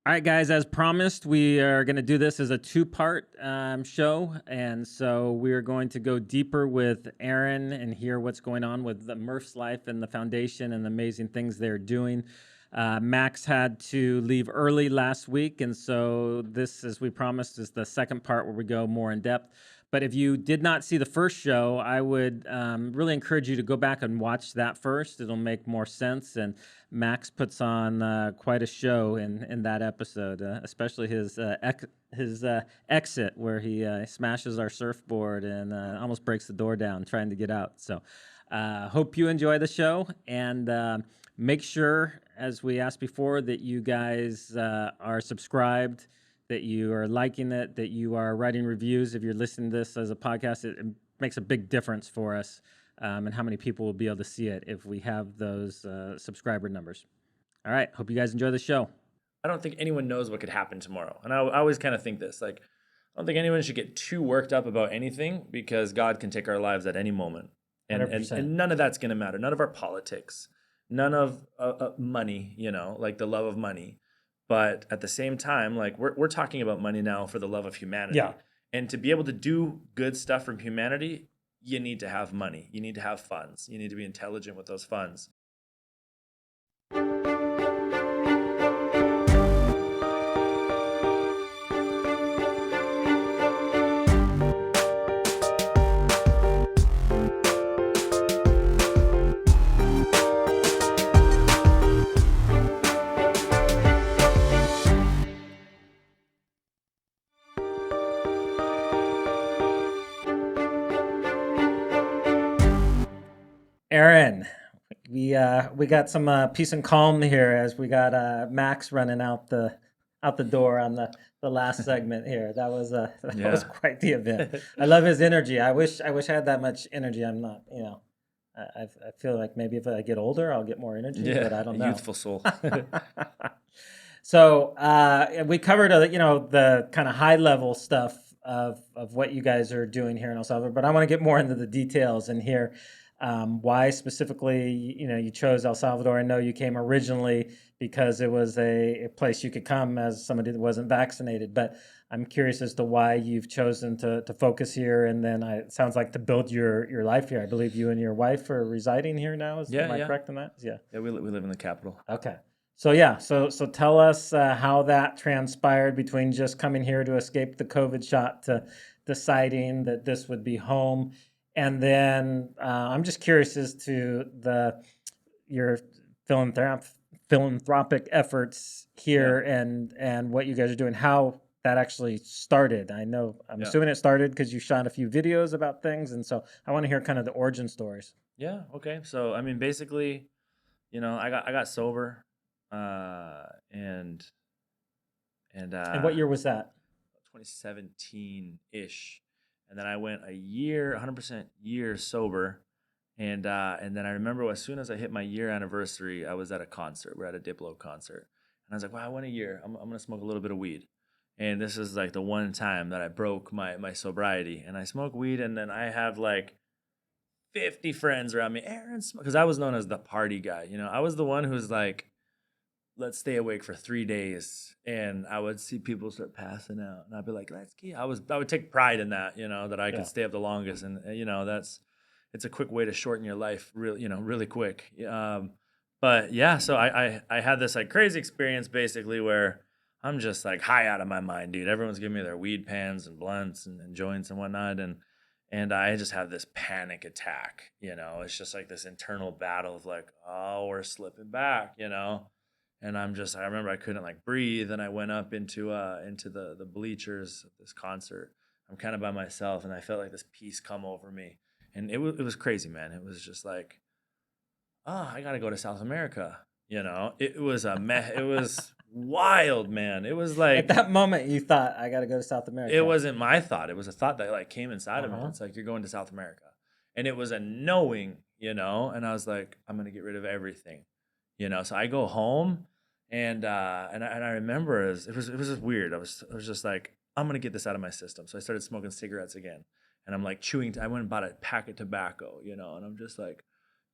All right, guys, as promised, we are going to do this as a two-part show. And so we're going to go deeper with Aaron and hear what's going on with the MurphsLife and the foundation and the amazing things they're doing. Max had to leave early last week. And so this, as we promised, is the second part where we go more in depth. But if you did not see the first show, I would really encourage you to go back and watch that first. It'll make more sense. And Max puts on quite a show in that episode, especially his exit where he smashes our surfboard and almost breaks the door down trying to get out. So hope you enjoy the show, and make sure, as we asked before, that you guys are subscribed, that you are liking it, that you are writing reviews. If you're listening to this as a podcast, it makes a big difference for us. And how many people will be able to see it if we have those subscriber numbers. All right. Hope you guys enjoy the show. I don't think anyone knows what could happen tomorrow. And I always kind of think this, like, I don't think anyone should get too worked up about anything because God can take our lives at any moment. And none of that's going to matter. None of our politics, none of money, like the love of money. But at the same time, like we're talking about money now for the love of humanity. Yeah. And to be able to do good stuff from humanity, you need to have money. You need to have funds. You need to be intelligent with those funds. Aaron, we got some peace and calm here as we got Max running out the door on the last segment here. That was was quite the event. I love his energy. I wish I had that much energy. I'm not, I feel like maybe if I get older, I'll get more energy, but I don't know. Youthful soul. So we covered, the kind of high level stuff of what you guys are doing here in El Salvador, but I want to get more into the details and hear why specifically, you chose El Salvador. I know you came originally because it was a place you could come as somebody that wasn't vaccinated, but I'm curious as to why you've chosen to focus here, and then it sounds like to build your life here. I believe you and your wife are residing here now. Am I correct in that? Yeah, we live in the capital. Okay. So so tell us how that transpired between just coming here to escape the COVID shot to deciding that this would be home. And then I'm just curious as to your philanthropic efforts here and what you guys are doing, how that actually started. I'm assuming it started because you shot a few videos about things, and so I want to hear kind of the origin stories. Yeah. Okay. So I mean, basically, I got sober, and what year was that? 2017-ish. And then I went a year, 100% year sober. And then I remember as soon as I hit my year anniversary, I was at a concert. We're at a Diplo concert. And I was like, wow, I went a year. I'm going to smoke a little bit of weed. And this is like the one time that I broke my sobriety. And I smoke weed, and then I have like 50 friends around me. Aaron, because I was known as the party guy. I was the one who's like, let's stay awake for 3 days. And I would see people start passing out, and I'd be like, let's keep. I would take pride in that, that I could stay up the longest. And, it's a quick way to shorten your life really quick. But yeah, so I had this like crazy experience basically where I'm just like high out of my mind, dude. Everyone's giving me their weed pans and blunts and joints and whatnot. And I just have this panic attack, it's just like this internal battle of like, oh, we're slipping back, And I remember I couldn't like breathe, and I went up into the bleachers of this concert. I'm kind of by myself, and I felt like this peace come over me, and it was crazy, man. It was just like, oh, I gotta go to South America. It was it was wild, man. It was like at that moment you thought, I gotta go to South America. It wasn't my thought. It was a thought that like came inside of me. It's like, you're going to South America, and it was a knowing, And I was like, I'm gonna get rid of everything. So I go home, and I remember it was just weird. I was just like, I'm gonna get this out of my system. So I started smoking cigarettes again, and I'm like chewing. I went and bought a pack of tobacco, and I'm just like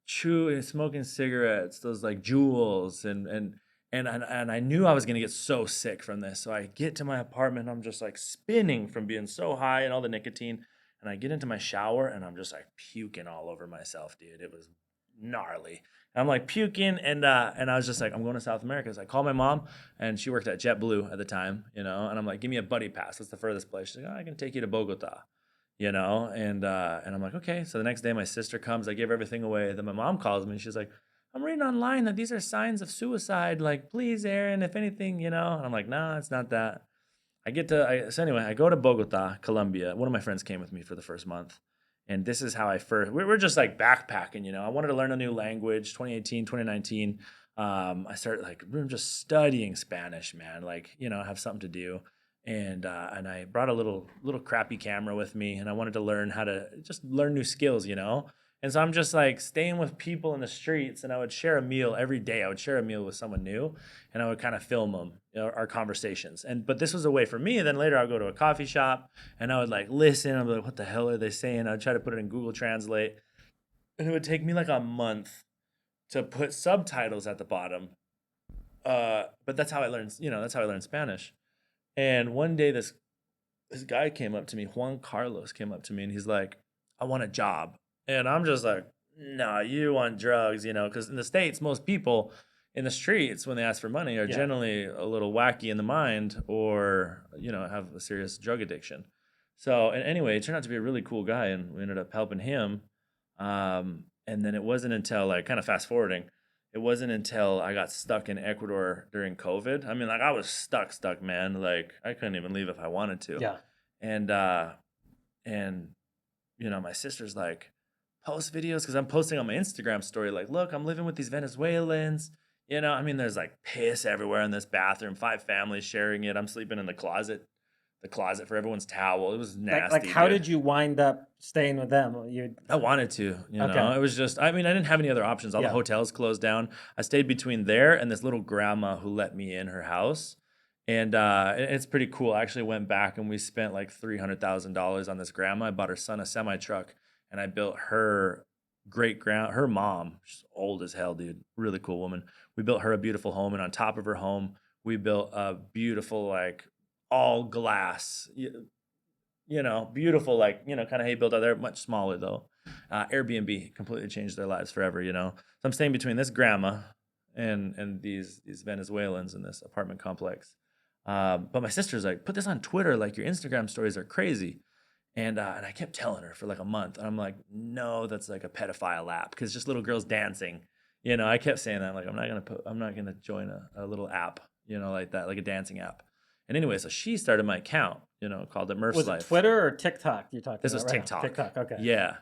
chewing, smoking cigarettes, those like Jewels, and And I knew I was gonna get so sick from this. So I get to my apartment, I'm just like spinning from being so high and all the nicotine. And I get into my shower and I'm just like puking all over myself, dude. It was gnarly. I'm like puking and I was just like, I'm going to South America. So I called my mom and she worked at JetBlue at the time, and I'm like, give me a buddy pass. What's the furthest place? She's like, oh, I can take you to Bogota, and I'm like, okay. So the next day my sister comes, I give everything away. Then my mom calls me and she's like, I'm reading online that these are signs of suicide. Like, please, Aaron, if anything. And I'm like, nah, it's not that. So anyway, I go to Bogota, Colombia. One of my friends came with me for the first month. And this is how we were just like backpacking. I wanted to learn a new language, 2018, 2019. I started like, we just studying Spanish, man, like, have something to do. And I brought a little crappy camera with me, and I wanted to learn how to just learn new skills. And so I'm just like staying with people in the streets, and I would share a meal every day. I would share a meal with someone new, and I would kind of film them, our conversations. But this was a way for me. Then later I'd go to a coffee shop and I would like listen. I'd be like, what the hell are they saying? I'd try to put it in Google Translate, and it would take me like a month to put subtitles at the bottom. But that's how I learned, that's how I learned Spanish. And one day this guy came up to me, Juan Carlos came up to me, and he's like, I want a job. And I'm just like, no, you want drugs, because in the States, most people in the streets, when they ask for money, are generally a little wacky in the mind, or, have a serious drug addiction. So, and anyway, it turned out to be a really cool guy, and we ended up helping him. And then it wasn't until, like, kind of fast forwarding, it wasn't until I got stuck in Ecuador during COVID. I mean, like, I was stuck, man. Like, I couldn't even leave if I wanted to. Yeah. And my sister's like, post videos, because I'm posting on my Instagram story, like, look, I'm living with these Venezuelans. I mean, there's like piss everywhere in this bathroom, 5 families sharing it. I'm sleeping in the closet for everyone's towel. It was nasty. Like how dude. did you wind up staying with them? I wanted to, Okay. It was just, I mean, I didn't have any other options. All the hotels closed down. I stayed between there and this little grandma who let me in her house. And it's pretty cool. I actually went back and we spent like $300,000 on this grandma. I bought her son a semi truck, and I built her her mom, she's old as hell, dude, really cool woman. We built her a beautiful home, and on top of her home, we built a beautiful, like, all glass, beautiful, like, kind of how you built out there, much smaller though. Airbnb completely changed their lives forever, So I'm staying between this grandma and these Venezuelans in this apartment complex. But my sister's like, put this on Twitter, like, your Instagram stories are crazy. And I kept telling her for like a month. And I'm like, no, that's like a pedophile app, because just little girls dancing. I kept saying that. I'm not gonna join a little app, like that, like a dancing app. And anyway, so she started my account, called it MurphsLife. Was it Twitter or TikTok you're talking about? This was TikTok. TikTok, okay. Yeah.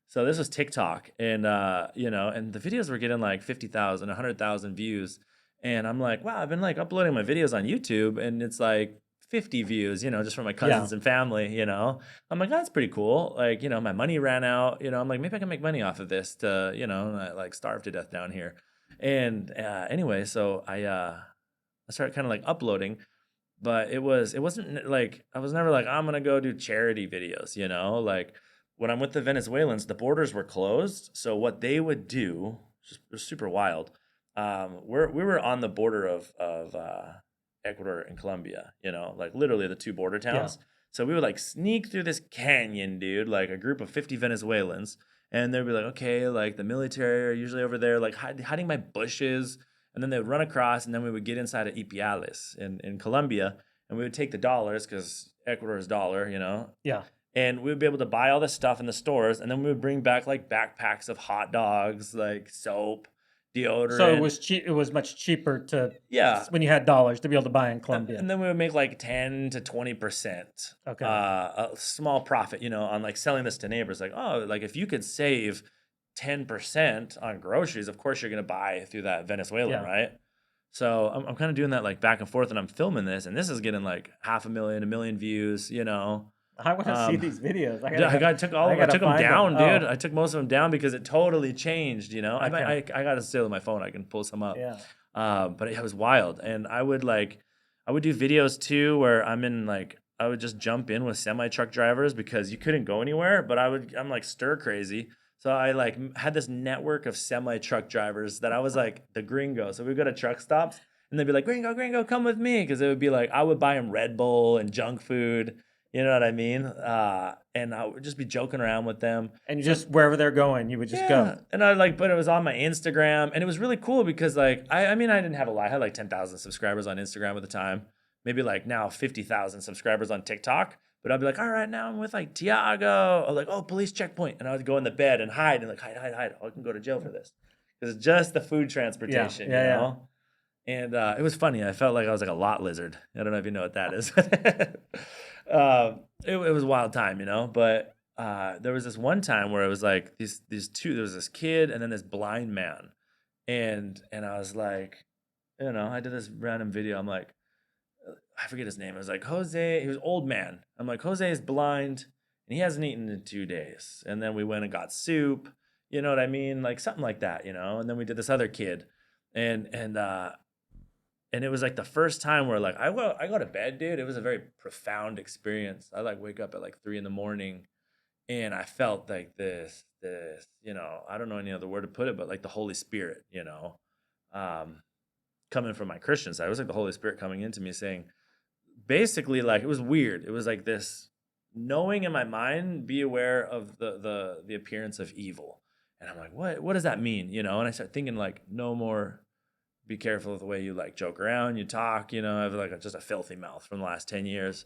So this was TikTok, and and the videos were getting like 50,000, 100,000 views. And I'm like, wow, I've been like uploading my videos on YouTube, and it's like 50 views, just from my cousins and family, I'm like, that's pretty cool. Like, my money ran out, I'm like, maybe I can make money off of this to, not like starve to death down here. And anyway, so I started kind of like uploading, but it wasn't like, I was never like, I'm going to go do charity videos, like when I'm with the Venezuelans, the borders were closed. So what they would do, was super wild. We were on the border of Ecuador and Colombia, like literally the 2 border towns. Yeah. So we would like sneak through this canyon, dude, like a group of 50 Venezuelans. And they'd be like, okay, like the military are usually over there, like hiding by bushes. And then they would run across, and then we would get inside of Ipiales in Colombia, and we would take the dollars, because Ecuador is dollar, Yeah. And we would be able to buy all this stuff in the stores. And then we would bring back like backpacks of hot dogs, like soap, deodorant. So it was cheap. It was much cheaper to when you had dollars to be able to buy in Colombia. And then we would make like 10 to 20%, a small profit, on like selling this to neighbors. Like, oh, like if you could save 10% on groceries, of course you're gonna buy through that Venezuelan, right? So I'm kind of doing that like back and forth, and I'm filming this, and this is getting like 500,000, 1 million views, I want to see these videos. I took them down, dude. I took most of them down because it totally changed. I got it still on my phone. I can pull some up. Yeah. But it was wild, and I would do videos too where I would just jump in with semi truck drivers because you couldn't go anywhere. But I'm like stir crazy. So I had this network of semi truck drivers that I was like the gringo. So we go to truck stops, And they'd be like, Gringo, come with me. Because it would be like, I would buy them Red Bull and junk food. You know what I mean? And I would just be joking around with them. And you just, wherever they're going, you would just Yeah. go. And I like, but it was on my Instagram. And it was really cool because like, I mean, I didn't have a lot. I had like 10,000 subscribers on Instagram at the time. Maybe like now 50,000 subscribers on TikTok. But I'd be like, all right, now I'm with like Tiago. Or like, oh, police checkpoint. And I would go in the bed and hide and like, hide. Oh, I can go to jail for this. Because it's just the food transportation, you know? And it was funny. I felt like I was like a lot lizard. I don't know if you know what that is. It was a wild time, you know? But there was this one time where it was like these two, there was this kid and then this blind man. And I was like, you know, I did this random video. I'm like, I forget his name. I was like, Jose, he was old man. I'm like, Jose is blind and he hasn't eaten in 2 days. And then we went and got soup, you know what I mean? Like something like that, you know? And then we did this other kid. And it was like the first time where like I go to bed, dude. It was a very profound experience. I like wake up at like 3 a.m. and I felt like this, you know, I don't know any other word to put it, but like the Holy Spirit, you know, coming from my Christian side. It was like the Holy Spirit coming into me saying, basically, like it was weird. It was like this knowing in my mind, be aware of the appearance of evil. And I'm like, what does that mean? You know, and I start thinking like, no more. Be careful with the way you like joke around, you talk, you know, I have like just a filthy mouth from the last 10 years.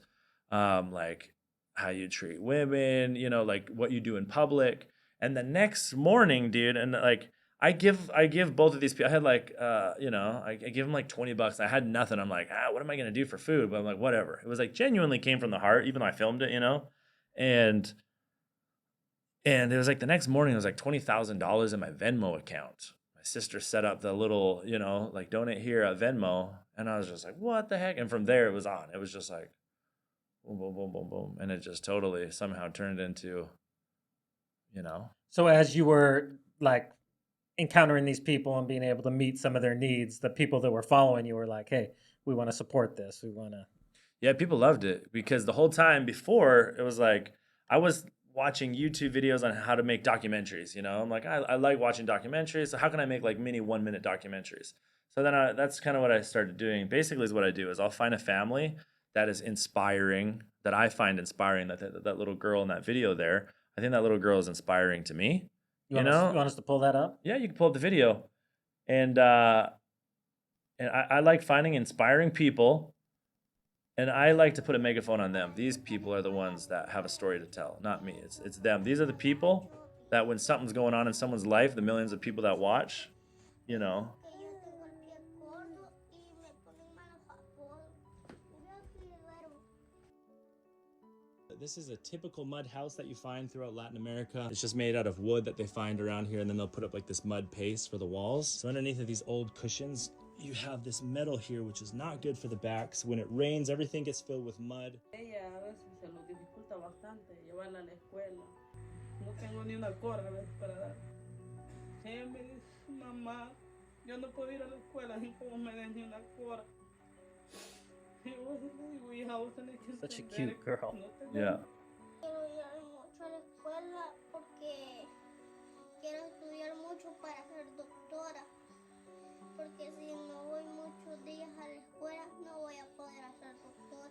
Like how you treat women, you know, like what you do in public. And the next morning, dude, and like I give both of these people, I had like, you know, I give them like $20. I had nothing. I'm like, what am I going to do for food? But I'm like, whatever. It was like genuinely came from the heart, even though I filmed it, you know? And it was like the next morning, it was like $20,000 in my Venmo account. Sister set up the little, you know, like donate here at Venmo. And I was just like, what the heck? And from there it was on. It was just like boom, boom, boom, boom, boom. And it just totally somehow turned into, you know. So as you were like encountering these people and being able to meet some of their needs, the people that were following you were like, hey, we want to support this. We want to. Yeah, people loved it because the whole time before it was like I was watching YouTube videos on how to make documentaries, you know? I'm like, I like watching documentaries. So how can I make like mini 1-minute documentaries? So then that's kind of what I started doing. Basically is what I do is I'll find a family that is inspiring, that I find inspiring, that little girl in that video there. I think that little girl is inspiring to me. You You know? want us to pull that up? Yeah, you can pull up the video. And I like finding inspiring people. And I like to put a megaphone on them. These people are the ones that have a story to tell, not me. It's them. These are the people that when something's going on in someone's life, the millions of people that watch, you know. This is a typical mud house that you find throughout Latin America. It's just made out of wood that they find around here, and then they'll put up like this mud paste for the walls. So underneath of these old cushions, you have this metal here, which is not good for the back. So when it rains, everything gets filled with mud. Ella a veces se lo dificulta bastante llevarla a la escuela. No tengo ni una cora a veces para dar. Ella me dice, mamá, yo no puedo ir a la escuela sin que vos me des ni una cora. Y vos le digo, hija, vos tenés que Such a entender cute girl. que no tengo. Yeah. Quiero ir mucho a la escuela porque quiero estudiar mucho para ser doctora. Porque si no voy muchos días a la escuela, no voy a poder ser doctor.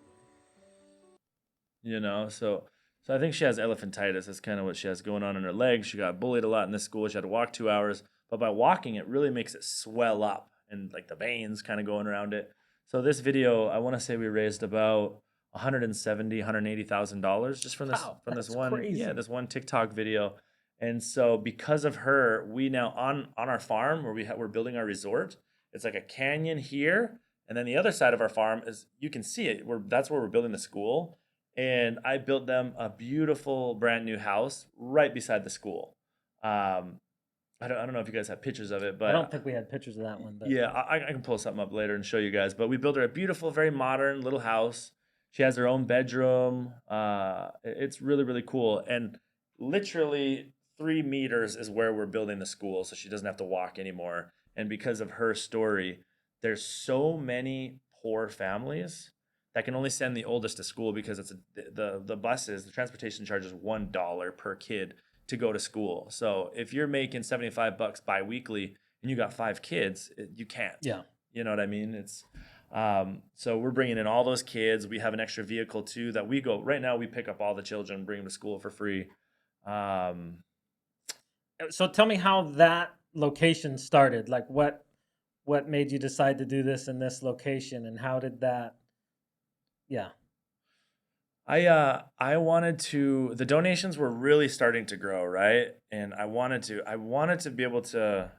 You know, so I think she has elephantitis. That's kind of what she has going on in her legs. She got bullied a lot in this school. She had to walk 2 hours. But by walking, it really makes it swell up and like the veins kind of going around it. So this video, I want to say we raised about $180,000 just from this Wow, this that's one crazy. this one TikTok video. And so because of her, we now on our farm where we're building our resort, it's like a canyon here, and then the other side of our farm is you can see it. That's where we're building the school. And I built them a beautiful brand new house right beside the school. I don't know if you guys have pictures of it, but I don't think we had pictures of that one. But yeah, I can pull something up later and show you guys. But we built her a beautiful, very modern little house. She has her own bedroom. It's really, really cool. And literally 3 meters is where we're building the school, so she doesn't have to walk anymore. And because of her story, there's so many poor families that can only send the oldest to school because it's the buses, the transportation charge is $1 per kid to go to school. So if you're making $75 biweekly and you got 5 kids, you can't. yeah, You know what I mean? It's so we're bringing in all those kids. We have an extra vehicle too that we go right now. We pick up all the children, bring them to school for free. Um, So tell me how that location started. Like what made you decide to do this in this location, and how did that? Yeah. I wanted to. The donations were really starting to grow, right? And I wanted to be able to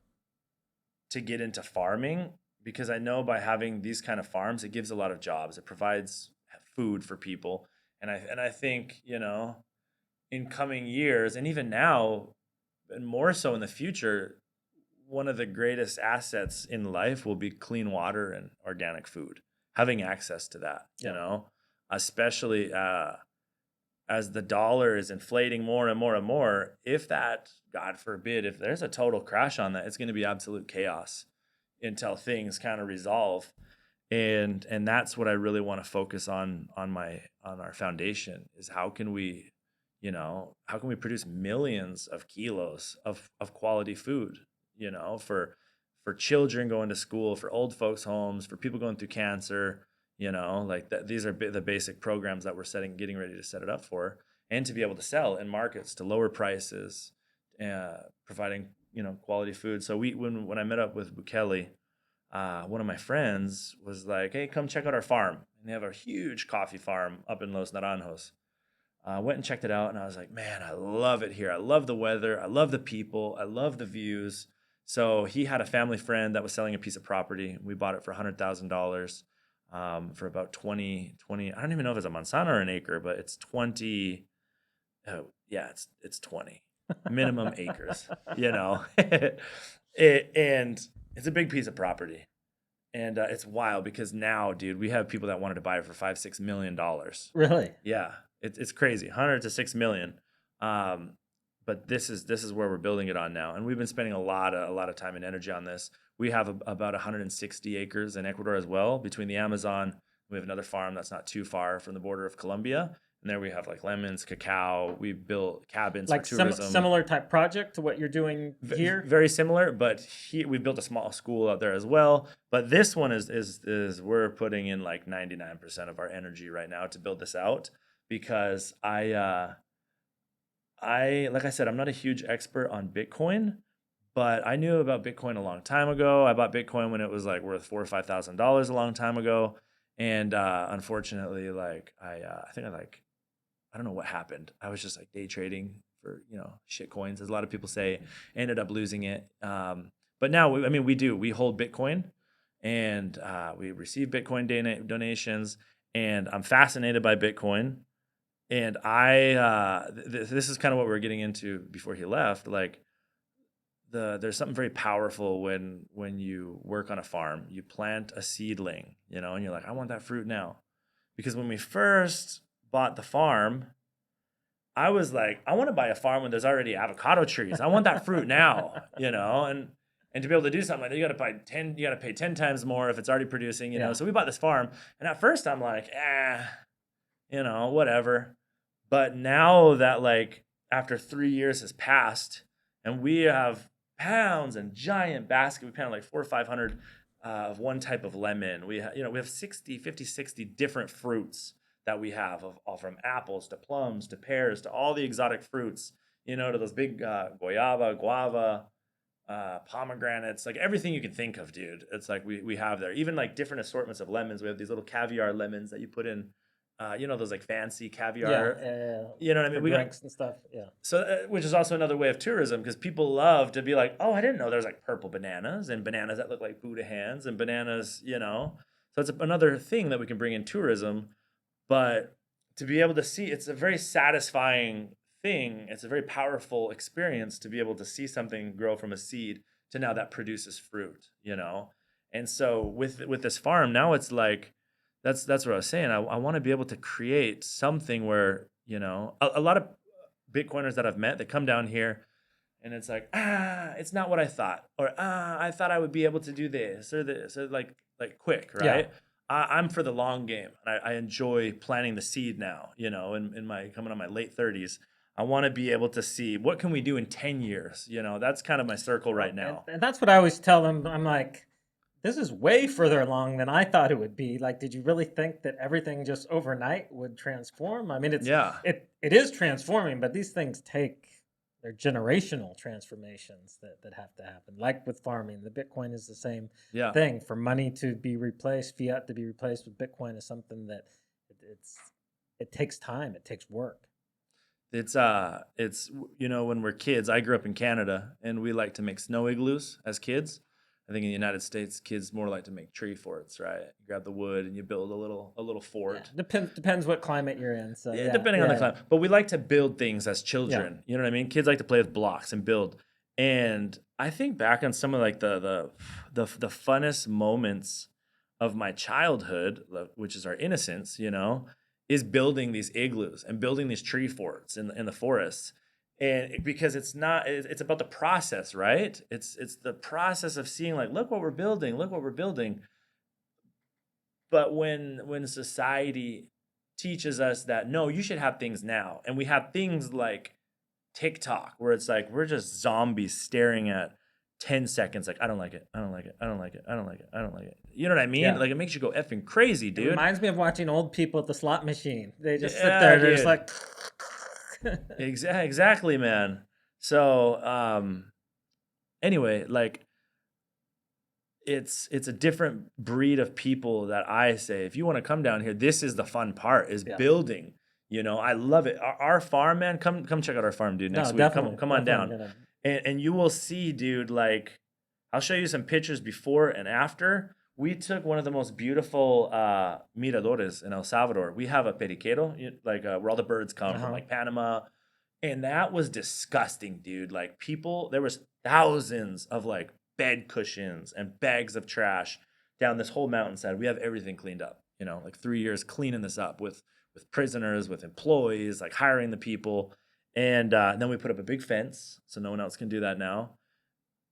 get into farming because I know by having these kind of farms, it gives a lot of jobs. It provides food for people, and I think in coming years, and even now, and more so in the future, one of the greatest assets in life will be clean water and organic food. Having access to that, Yeah. especially as the dollar is inflating more and more and more. If that, God forbid, if there's a total crash on that, it's going to be absolute chaos until things kind of resolve. And that's what I really want to focus on our foundation is how can we produce millions of kilos of quality food, for children going to school, for old folks homes, for people going through cancer, like that. These are the basic programs that we're getting ready to set it up for, and to be able to sell in markets to lower prices, providing quality food. So when I met up with Bukele, one of my friends was like, "Hey, come check out our farm." And they have a huge coffee farm up in Los Naranjos. Went and checked it out, and I was like, "Man, I love it here. I love the weather. I love the people. I love the views." So he had a family friend that was selling a piece of property. We bought it for $100,000 for about 20. I don't even know if it's a manzana or an acre, but it's 20. Oh, yeah, it's 20 minimum acres. And it's a big piece of property. And it's wild because now, dude, we have people that wanted to buy it for $5-6 million. Really? Yeah, it's crazy, 100 to 6 million. But this is where we're building it on now, and we've been spending a lot of time and energy on this. We have about 160 acres in Ecuador as well, between the Amazon. We have another farm that's not too far from the border of Colombia, and there we have like lemons, cacao. We built cabins Like for tourism. similar type project to what you're doing here? Very similar, but we built a small school out there as well. But this one is we're putting in like 99% of our energy right now to build this out, because I like I said, I'm not a huge expert on Bitcoin, but I knew about Bitcoin a long time ago. I bought Bitcoin when it was like worth $4,000 or $5,000 a long time ago, and unfortunately, like I think I don't know what happened. I was just like day trading for shit coins, as a lot of people say. Ended up losing it. But now, we hold Bitcoin, and we receive Bitcoin donations, and I'm fascinated by Bitcoin. And this is kind of what we were getting into before he left. Like there's something very powerful when you work on a farm. You plant a seedling, and you're like, I want that fruit now. Because when we first bought the farm, I was like, I want to buy a farm when there's already avocado trees. I want that fruit now, and to be able to do something like that, you got to pay 10 times more if it's already producing, Yeah. So we bought this farm, and at first I'm like, whatever. But now that like after 3 years has passed, and we have pounds and giant basket, we planted like 400 or 500 of one type of lemon. We have 60 different fruits that we have, of all from apples to plums to pears to all the exotic fruits, to those big guayaba, guava, pomegranates, like everything you can think of, dude. It's like we have there, even like different assortments of lemons. We have these little caviar lemons that you put in, those like fancy caviar. Yeah. You know what I mean? For We drinks and stuff. Yeah. So, which is also another way of tourism, because people love to be like, oh, I didn't know there's like purple bananas and bananas that look like Buddha hands and bananas, So it's another thing that we can bring in tourism. But to be able to see, it's a very satisfying thing. It's a very powerful experience to be able to see something grow from a seed to now that produces fruit, And so with this farm, now it's like, that's what I was saying. I want to be able to create something where, a lot of Bitcoiners that I've met, that come down here and it's like, it's not what I thought, or I thought I would be able to do this or this, or like quick, right? Yeah. I'm for the long game. I enjoy planting the seed now, in my coming on my late 30s. I want to be able to see what can we do in 10 years. That's kind of my circle right now. And that's what I always tell them. I'm like, this is way further along than I thought it would be. Like, did you really think that everything just overnight would transform? I mean, Yeah. it is transforming, but these things they're generational transformations that have to happen. Like with farming, the Bitcoin is the same Yeah. thing. For money to be replaced, fiat to be replaced with Bitcoin is something that it takes time, it takes work. It's when we're kids, I grew up in Canada and we like to make snow igloos as kids. I think in the United States, kids more like to make tree forts, right? You grab the wood and you build a little fort. Yeah, depends what climate you're in. So Yeah, depending on the climate. But we like to build things as children. Yeah. You know what I mean? Kids like to play with blocks and build. And I think back on some of like the funnest moments of my childhood, which is our innocence, is building these igloos and building these tree forts in the forests. And because it's about the process, right? It's the process of seeing like, look what we're building. But when society teaches us that no, you should have things now, and we have things like TikTok where it's like we're just zombies staring at 10 seconds like I don't like it, I don't like it, I don't like it, I don't like it, I don't like it. You know what I mean? Yeah. Like it makes you go effing crazy, It dude. reminds me of watching old people at the slot machine. They just sit Yeah, there, they're just dude. like Exactly, man. So anyway, like it's a different breed of people that I say, if you want to come down here, this is the fun part, is Yeah. building. I love it. Our farm, man, come check out our farm, dude, next No, week. definitely, Come on down. definitely And you will see, dude, like I'll show you some pictures before and after. We took one of the most beautiful miradores in El Salvador. We have a periquero, where all the birds come from, like Panama. And that was disgusting, dude. Like there was thousands of like bed cushions and bags of trash down this whole mountainside. We have everything cleaned up, like 3 years cleaning this up with prisoners, with employees, like hiring the people. And then we put up a big fence so no one else can do that now.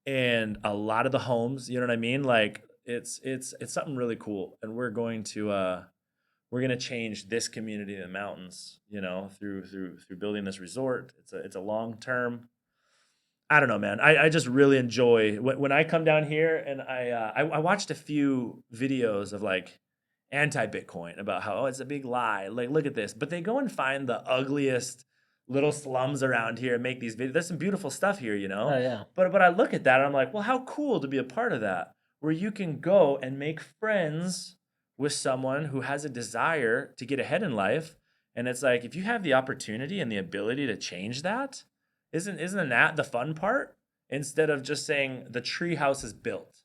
And a lot of the homes, you know what I mean? Like it's something really cool. And we're going to change this community in the mountains, through building this resort. It's a long term. I don't know, man. I just really enjoy when I come down here, and I watched a few videos of like anti-Bitcoin about how it's a big lie. Like, look at this, but they go and find the ugliest little slums around here and make these videos. There's some beautiful stuff here, Oh yeah. But I look at that and I'm like, well, how cool to be a part of that, where you can go and make friends with someone who has a desire to get ahead in life. And it's like, if you have the opportunity and the ability to change that, isn't that the fun part? Instead of just saying the tree house is built,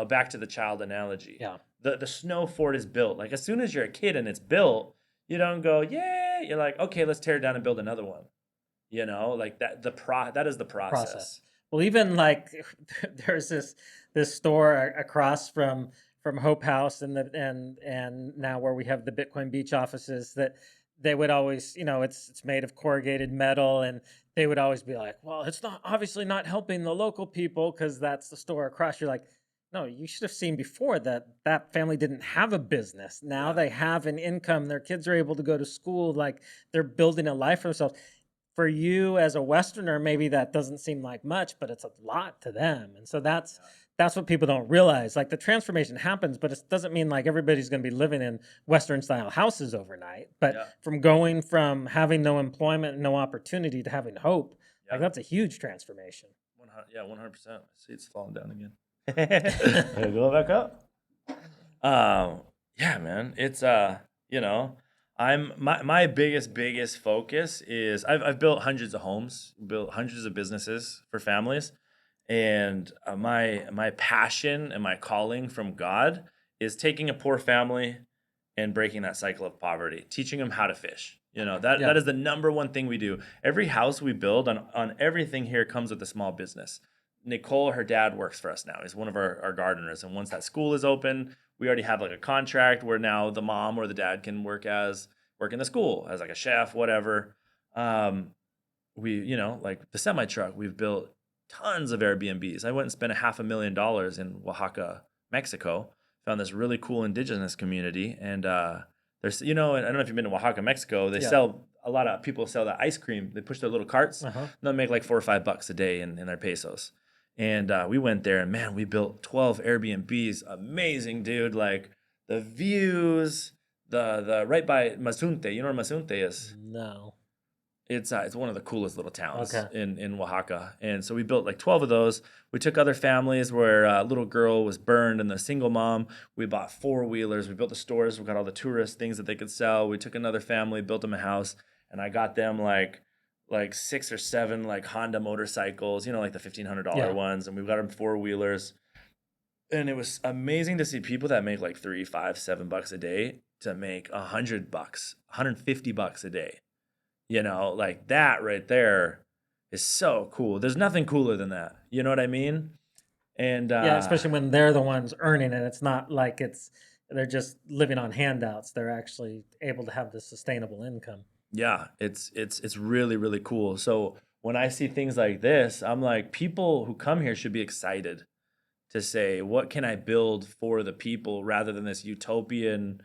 back to the child analogy. Yeah. The snow fort is built. Like as soon as you're a kid and it's built, you don't go, yeah. You're like, okay, let's tear it down and build another one. Like that. That is the process. Well, even like there's this store across from Hope House and now where we have the Bitcoin Beach offices, that they would always, it's made of corrugated metal, and they would always be like, well, it's obviously not helping the local people because that's the store across. You're like, no, you should have seen before that family didn't have a business. Now they have an income. Their kids are able to go to school. Like they're building a life for themselves. For you as a Westerner, maybe that doesn't seem like much, but it's a lot to them. And so that's what people don't realize. Like the transformation happens, but it doesn't mean like everybody's going to be living in Western style houses overnight. But from going from having no employment and no opportunity to having hope, like that's a huge transformation. 100%. See, it's falling down again. Go back up. Yeah, man. It's I'm my biggest focus is I've built hundreds of homes, built hundreds of businesses for families, and my passion and my calling from God is taking a poor family and breaking that cycle of poverty, teaching them how to fish. That is the number one thing we do. Every house we build on everything here comes with a small business. Nicole, her dad, works for us now. He's one of our gardeners. And once that school is open, we already have like a contract where now the mom or the dad can work in the school as like a chef, whatever. We, like the semi truck, we've built tons of Airbnbs. I went and spent $500,000 in Oaxaca, Mexico, found this really cool indigenous community. And there's, and I don't know if you've been to Oaxaca, Mexico, they sell, a lot of people sell that ice cream. They push their little carts. They'll make like $4 or $5 a day in their pesos. And we went there, and man, we built 12 Airbnbs. Amazing, dude. Like the views, the right by Mazunte. You know where Mazunte is? No. It's one of the coolest little towns Okay. in Oaxaca. And so we built like 12 of those. We took other families where a little girl was burned and the single mom. We bought four-wheelers. We built the stores. We got all the tourist things that they could sell. We took another family, built them a house, and I got them like 6 or 7 like Honda motorcycles, like the $1,500 Yeah. ones, and we got them four-wheelers. And it was amazing to see people that make like $3, $5, $7 a day to make $100, $150 a day. Like that right there is so cool. There's nothing cooler than that. You know what I mean? And Yeah, especially when they're the ones earning it. It's not like they're just living on handouts. They're actually able to have the sustainable income. yeah, it's really, really cool. So when I see things like this, I'm like, people who come here should be excited to say, what can I build for the people rather than this utopian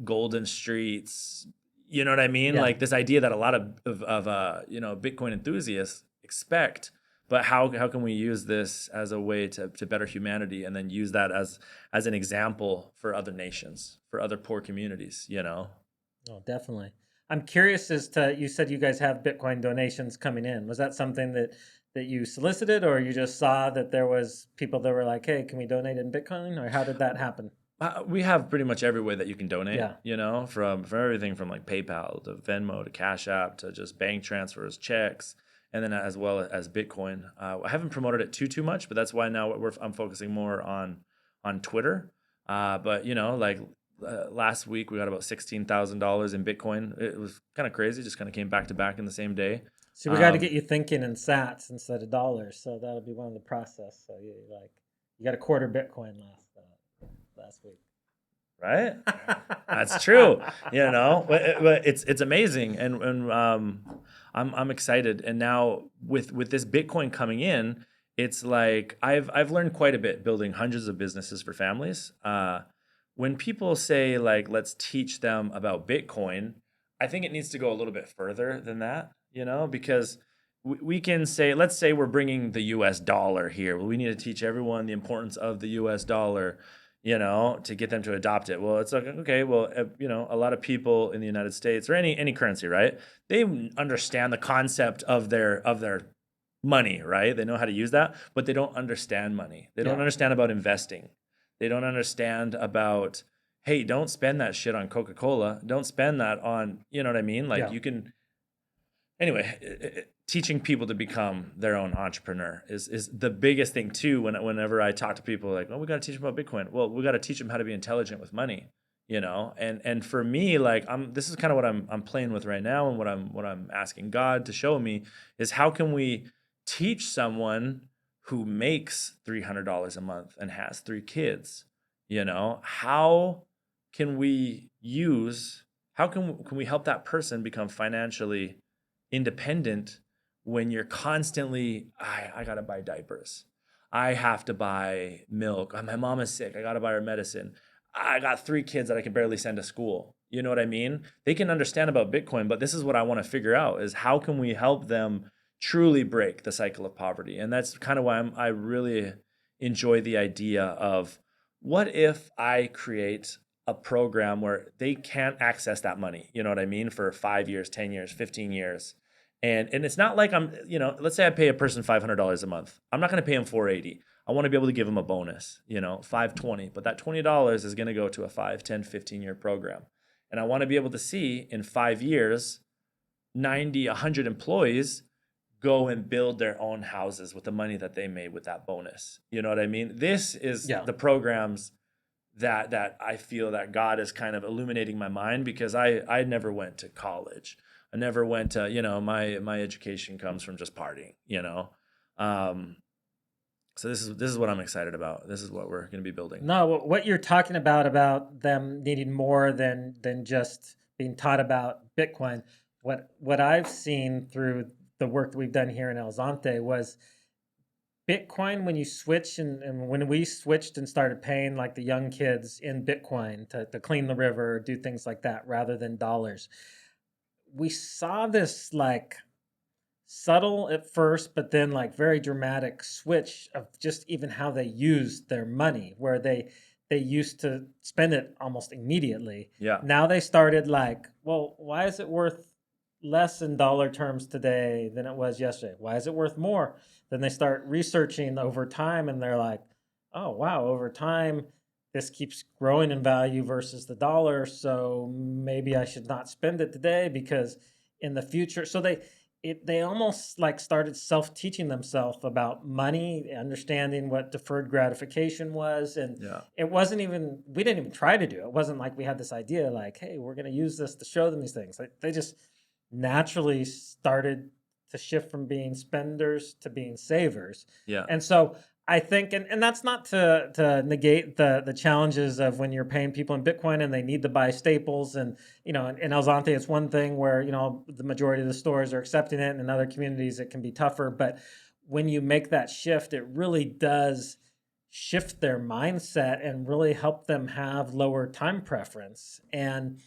golden streets? You know what I mean? Yeah. Like this idea that a lot of Bitcoin enthusiasts expect, but how can we use this as a way to better humanity, and then use that as an example for other nations, for other poor communities, Oh, definitely. I'm curious as to, you said you guys have Bitcoin donations coming in. Was that something that you solicited, or you just saw that there was people that were like, hey, can we donate in Bitcoin, or how did that happen? We have pretty much every way that you can donate, Yeah. from everything from like PayPal to Venmo to Cash App to just bank transfers, checks, and then as well as Bitcoin. I haven't promoted it too much, but that's why now I'm focusing more on Twitter. But last week we got about $16,000 in Bitcoin. It was kind of crazy, just kind of came back to back in the same day. So we got to get you thinking in sats instead of dollars. So that'll be one of the process. So you got a quarter Bitcoin last week. Right? That's true. But it's amazing, and I'm excited. And now with this Bitcoin coming in, it's like I've learned quite a bit building hundreds of businesses for families. When people say like, let's teach them about Bitcoin, I think it needs to go a little bit further than that, because we can say, let's say we're bringing the US dollar here. Well, we need to teach everyone the importance of the US dollar, to get them to adopt it. Well, it's like, okay, well, a lot of people in the United States, or any currency, right? They understand the concept of their money, right? They know how to use that, but they don't understand money. They don't understand about investing. They don't understand about, hey, don't spend that shit on Coca-Cola. Don't spend that on, you know what I mean? Like you can, anyway, teaching people to become their own entrepreneur is the biggest thing too. Whenever I talk to people, like, oh, we got to teach them about Bitcoin. Well, we got to teach them how to be intelligent with money, And for me, like, this is kind of what I'm playing with right now, and what I'm asking God to show me is, how can we teach someone who makes $300 a month and has 3 kids? How can we help that person become financially independent when you're constantly, I gotta buy diapers, I have to buy milk, my mom is sick, I gotta buy her medicine, I got 3 kids that I can barely send to school. You know what I mean? They can understand about Bitcoin, but this is what I want to figure out, is how can we help them truly break the cycle of poverty? And that's kind of why I really enjoy the idea of, what if I create a program where they can't access that money, you know what I mean, for 5 years, 10 years, 15 years. And it's not like I'm, let's say I pay a person $500 a month. I'm not going to pay them $480. I want to be able to give them a bonus, $520. But that $20 is going to go to a 5, 10, 15-year program. And I want to be able to see in 5 years, 90, 100 employees go and build their own houses with the money that they made with that bonus. You know what I mean? This is the programs that I feel that God is kind of illuminating my mind, because I never went to college. I never went to, my education comes from just partying, So this is what I'm excited about. This is what we're going to be building. No, what you're talking about them needing more than just being taught about Bitcoin. What I've seen through the work that we've done here in El Zonte was Bitcoin, when you switch, and when we switched and started paying like the young kids in Bitcoin to clean the river, do things like that rather than dollars, we saw this like subtle at first, but then like very dramatic switch of just even how they used their money, where they used to spend it almost immediately. Yeah. Now they started like, well, why is it worth less in dollar terms today than it was yesterday? Why is it worth more? Then they start researching over time and they're like, oh, wow, over time, this keeps growing in value versus the dollar. So maybe I should not spend it today because in the future. So they almost like started self-teaching themselves about money, understanding what deferred gratification was. And Yeah. it wasn't even, we didn't even try to do it. It wasn't like we had this idea like, hey, we're going to use this to show them these things. Like, they just naturally started to shift from being spenders to being savers. Yeah. And so I think, and that's not to negate the challenges of when you're paying people in Bitcoin and they need to buy staples. And, in El Zonte, it's one thing where, the majority of the stores are accepting it, and in other communities, it can be tougher. But when you make that shift, it really does shift their mindset and really help them have lower time preference. And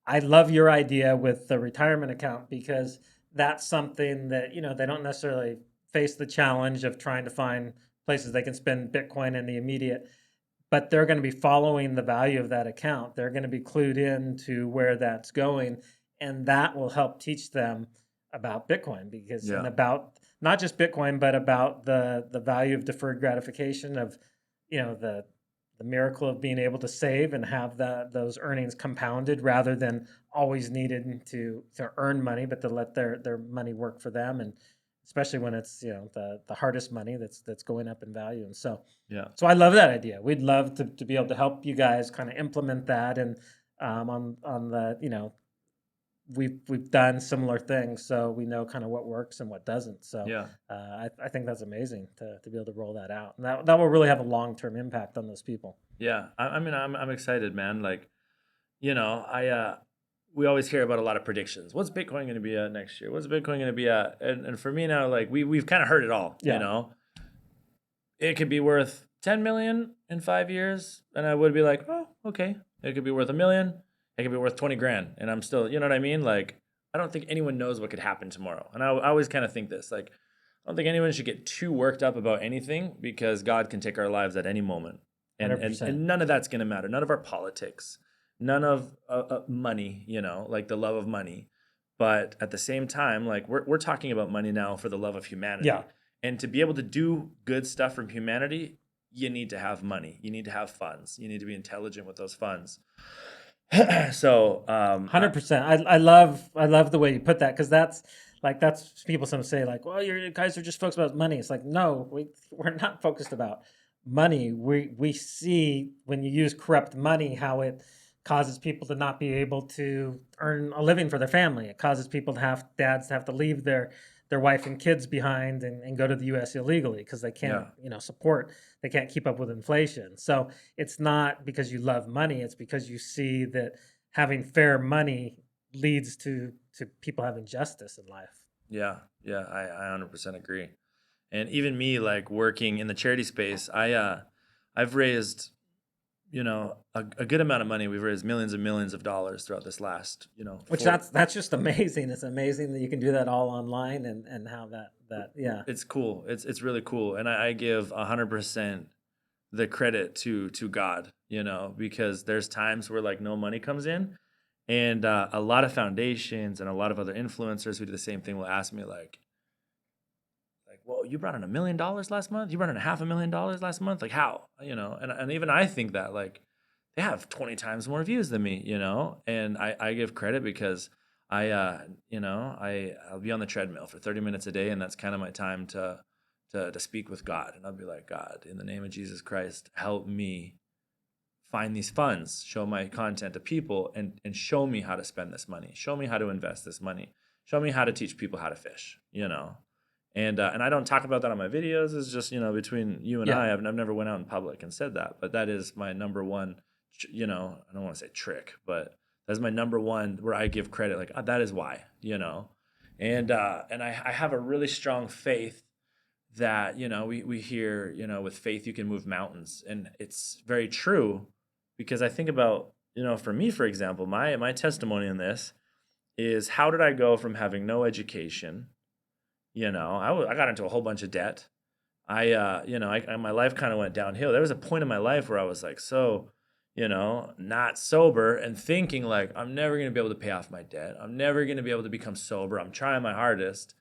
I love your idea with the retirement account, because that's something that, they don't necessarily face the challenge of trying to find places they can spend Bitcoin in the immediate, but they're going to be following the value of that account. They're going to be clued in to where that's going, and that will help teach them about Bitcoin, because and about not just Bitcoin, but about the value of deferred gratification, of the miracle of being able to save and have those earnings compounded, rather than always needing to earn money, but to let their money work for them. And especially when it's the hardest money that's going up in value. And so I love that idea. We'd love to be able to help you guys kind of implement that. And on the we've done similar things, so we know kind of what works and what doesn't. So I think that's amazing to be able to roll that out, and that will really have a long-term impact on those people. Yeah, I mean, I'm excited, man. Like, we always hear about a lot of predictions. What's Bitcoin going to be at next year? What's Bitcoin going to be at? And for me now, like, we've kind of heard it all. It could be worth 10 million in 5 years, and I would be like, oh, okay. It could be worth $1 million. It could be worth 20 grand, and I'm still, you know what I mean? Like, I don't think anyone knows what could happen tomorrow. And I always kind of think this, like, I don't think anyone should get too worked up about anything, because God can take our lives at any moment. And none of that's going to matter. None of our politics, none of money, like the love of money. But at the same time, like, we're talking about money now for the love of humanity. Yeah. And to be able to do good stuff from humanity, you need to have money. You need to have funds. You need to be intelligent with those funds. So 100%. I love the way you put that, because that's people some say like, well, you guys are just focused about money. It's like, no, we're not focused about money. We see when you use corrupt money how it causes people to not be able to earn a living for their family. It causes people to dads to have to leave their wife and kids behind and go to the U.S. illegally, because they can't they can't keep up with inflation. So it's not because you love money, it's because you see that having fair money leads to people having justice in life. Yeah, I 100% agree. And even me, like, working in the charity space, I've raised, a good amount of money. We've raised millions and millions of dollars throughout this last, Which that's just amazing. It's amazing that you can do that all online, and how that It's cool. It's really cool. And I give 100% the credit to God, because there's times where, like, no money comes in, and a lot of foundations and a lot of other influencers who do the same thing will ask me like, well, you brought in $1 million last month? You brought in $500,000 last month? Like, how? And even I think that, like, they have 20 times more views than me, and I give credit because I'll be on the treadmill for 30 minutes a day, and that's kind of my time to speak with God. And I'll be like, God, in the name of Jesus Christ, help me find these funds, show my content to people, and show me how to spend this money. Show me how to invest this money. Show me how to teach people how to fish, And I don't talk about that on my videos. It's just, between you and I. I've never went out in public and said that. But that is my number one, I don't want to say trick, but that's my number one where I give credit. Like, that is why, And I have a really strong faith that, we hear, with faith you can move mountains. And it's very true, because I think about, for me, for example, my testimony in this is, how did I go from having no education I got into a whole bunch of debt. My life kind of went downhill. There was a point in my life where I was like, so, not sober and thinking like, I'm never going to be able to pay off my debt. I'm never going to be able to become sober. I'm trying my hardest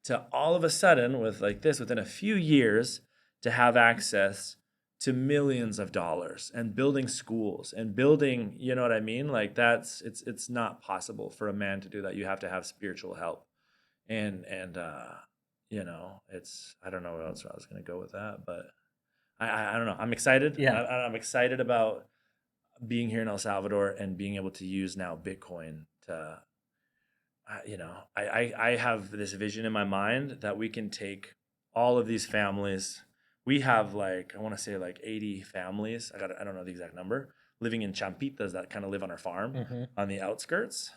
to all of a sudden with like this, within a few years, to have access to millions of dollars and building schools and building, you know what I mean? Like it's not possible for a man to do that. You have to have spiritual help. And I don't know what else I was going to go with that, but I don't know. I'm excited. Yeah. I'm excited about being here in El Salvador and being able to use now Bitcoin to, I have this vision in my mind that we can take all of these families. We have like, I want to say like 80 families. I don't know the exact number, living in champitas that kind of live on our farm on the outskirts.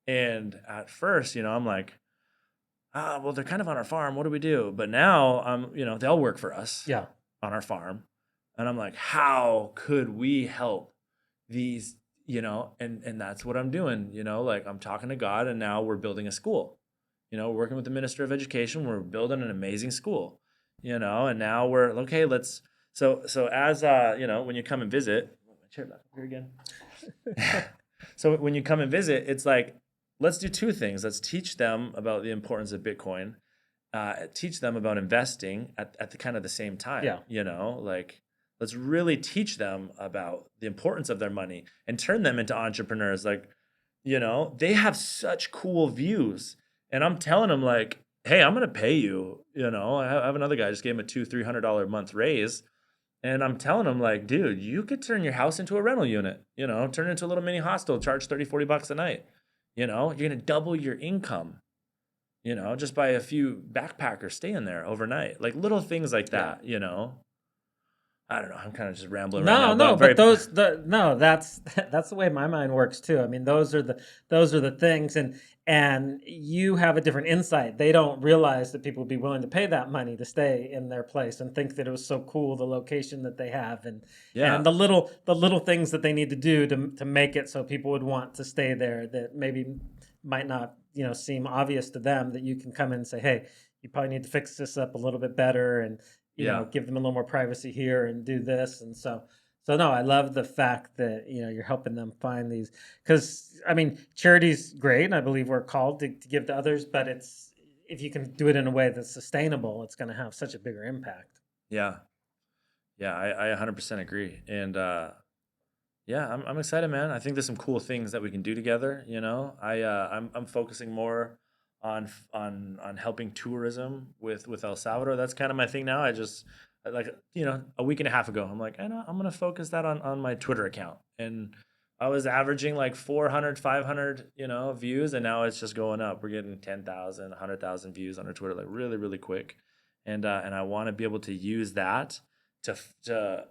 And at first, I'm like, well, they're kind of on our farm. What do we do? But now, they'll work for us on our farm. And I'm like, how could we help these, and that's what I'm doing, like I'm talking to God, and now we're building a school, working with the Minister of Education. We're building an amazing school, and now we're, okay, so as, when you come and visit, my chair back here again. So when you come and visit, it's like, let's do two things. Let's teach them about the importance of Bitcoin, teach them about investing at the kind of the same time, like let's really teach them about the importance of their money and turn them into entrepreneurs. Like, they have such cool views, and I'm telling them like, hey, I'm going to pay you, I have another guy, I just gave him a $200-300 a month raise. And I'm telling them like, dude, you could turn your house into a rental unit, turn it into a little mini hostel, charge $30-40 a night. You're going to double your income, just by a few backpackers staying there overnight. Like little things like that, I don't know. I'm kind of just rambling right now. That's the way my mind works too. I mean, those are the things, and you have a different insight. They don't realize that people would be willing to pay that money to stay in their place and think that it was so cool, the location that they have, and the little things that they need to do to make it so people would want to stay there, that maybe might not, seem obvious to them, that you can come in and say, hey, you probably need to fix this up a little bit better, and give them a little more privacy here and do this. And so no, I love the fact that, you're helping them find these, because I mean, charity's great. And I believe we're called to give to others, but if you can do it in a way that's sustainable, it's going to have such a bigger impact. Yeah. I 100% agree. And, I'm excited, man. I think there's some cool things that we can do together. I'm focusing more on helping tourism with El Salvador. That's kind of my thing now. I just a week and a half ago, I'm like, I know I'm going to focus that on my Twitter account. And I was averaging like 400, 500, views. And now it's just going up. We're getting 10,000, 100,000 views on our Twitter, like really, really quick. And I want to be able to use that to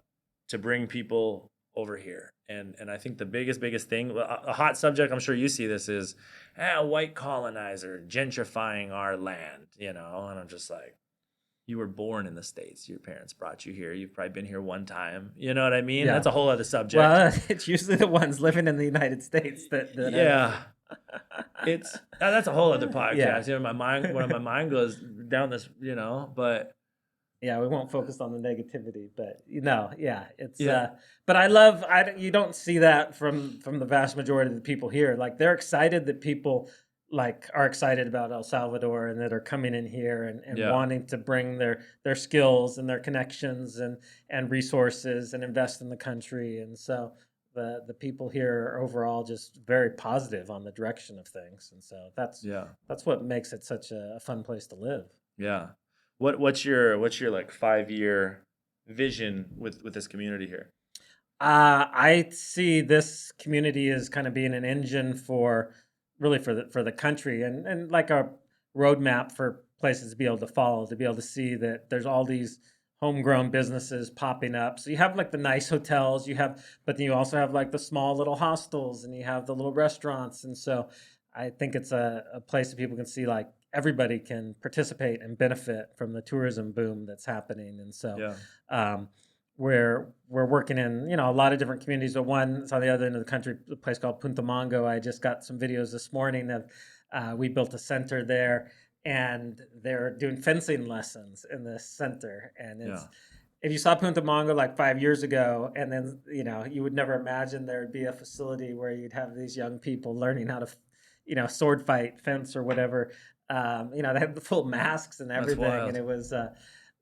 bring people over here. And I think the biggest thing, a hot subject, I'm sure you see this, is white colonizer gentrifying our land, and I'm just like, you were born in the States. Your parents brought you here. You've probably been here one time. You know what I mean? Yeah. That's a whole other subject. Well, it's usually the ones living in the United States that that's a whole other podcast. Yeah. When my mind goes down this, but yeah, we won't focus on the negativity, but but you don't see that from the vast majority of the people here. Like, they're excited that people are excited about El Salvador and that are coming in here and wanting to bring their skills and their connections and resources and invest in the country. And so the people here are overall just very positive on the direction of things. And so that's what makes it such a fun place to live. Yeah. What's your like 5-year vision with this community here? I see this community as kind of being an engine for the country, and like a roadmap for places to be able to follow, to be able to see that there's all these homegrown businesses popping up. So you have like the nice hotels, but then you also have like the small little hostels, and you have the little restaurants. And so I think it's a place that people can see, like, everybody can participate and benefit from the tourism boom that's happening. And so we're working in, a lot of different communities, but one is on the other end of the country, a place called Punta Mongo. I just got some videos this morning of, we built a center there, and they're doing fencing lessons in this center. And it's Yeah. if you saw Punta Mongo like 5 years ago, and then you would never imagine there would be a facility where you'd have these young people learning how to, sword fight, fence, or whatever. They had the full masks and That's everything, and wild. it was